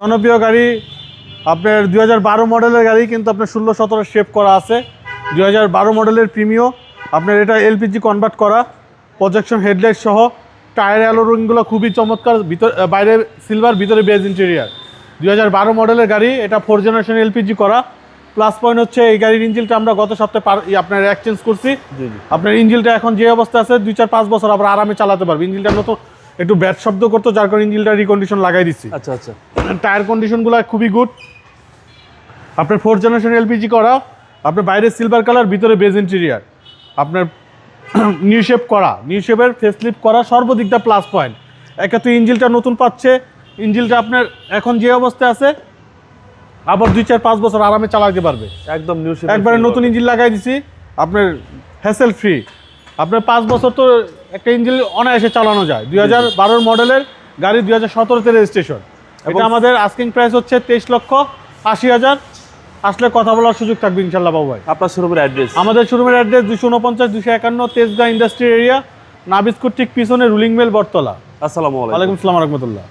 জনপ্রিয় গাড়ি আপনার 2012 মডেলের গাড়ি, কিন্তু আপনার 16-17 শেপ করা আছে। 2012 মডেলের প্রিমিও, আপনার এটা এলপিজি কনভার্ট করা, প্রজেকশন হেডলাইট সহ। টায়ার অ্যালোরিংগুলো খুবই চমৎকার, বাইরে সিলভার, ভিতরে বেজ ইন্টেরিয়ার। 2012 মডেলের গাড়ি, এটা 4 জেনারেশন এলপিজি করা। প্লাস পয়েন্ট হচ্ছে এই গাড়ির ইঞ্জিনটা আমরা গত সপ্তাহে আপনার এক্সচেঞ্জ করছি। আপনার ইঞ্জিনটা এখন যে অবস্থা আছে 2-4-5 বছর আবার আরামে চালাতে পারবে। ইঞ্জিনটা নতুন একটু ব্যাড শব্দ করতো, যার কারণে ইঞ্জিনটা রিকন্ডিশন লাগাই দিচ্ছি। আচ্ছা আচ্ছা। টায়ার কন্ডিশনগুলো খুবই গুড। আপনার 4 জেনারেশন এলপিজি করা, আপনার বাইরে সিলভার কালার, ভিতরে বেজ ইন্টেরিয়ার, আপনার নিউ শেপ করা, নিউ শেপের ফেসলিফট করা, সর্বদিকটা প্লাস পয়েন্ট। একে তো ইঞ্জিনটা নতুন পাচ্ছে, ইঞ্জিনটা আপনার এখন যে অবস্থায় আছে আবার 2-4-5 বছর আরামে চালাতে পারবে। একদম নিউ শেপ, একবারে নতুন ইঞ্জিন লাগাই দিছি, আপনার হ্যাসেল ফ্রি। আপনার 5 বছর তো একটা ইঞ্জিন অনায়াসে চালানো যায়। 2012 মডেলের গাড়ি, 2017-তে রেজিস্ট্রেশন। এটা আমাদের আস্কিং প্রাইস হচ্ছে 23,80,000। আসলে কথা বলার সুযোগ থাকবে ইনশাল্লাহ বাবু ভাই। আপনার শোরুমের অ্যাড্রেস? আমাদের শোরুমের অ্যাড্রেস 249-251 তেজগাঁ ইন্ডাস্ট্রি এরিয়া, নাবিস্কুট ঠিক পিছনে, রুলিং মেল, বটতলা। আসসালামু আলাইকুম। ওয়ালাইকুম আসসালাম রহমতুল্লাহ।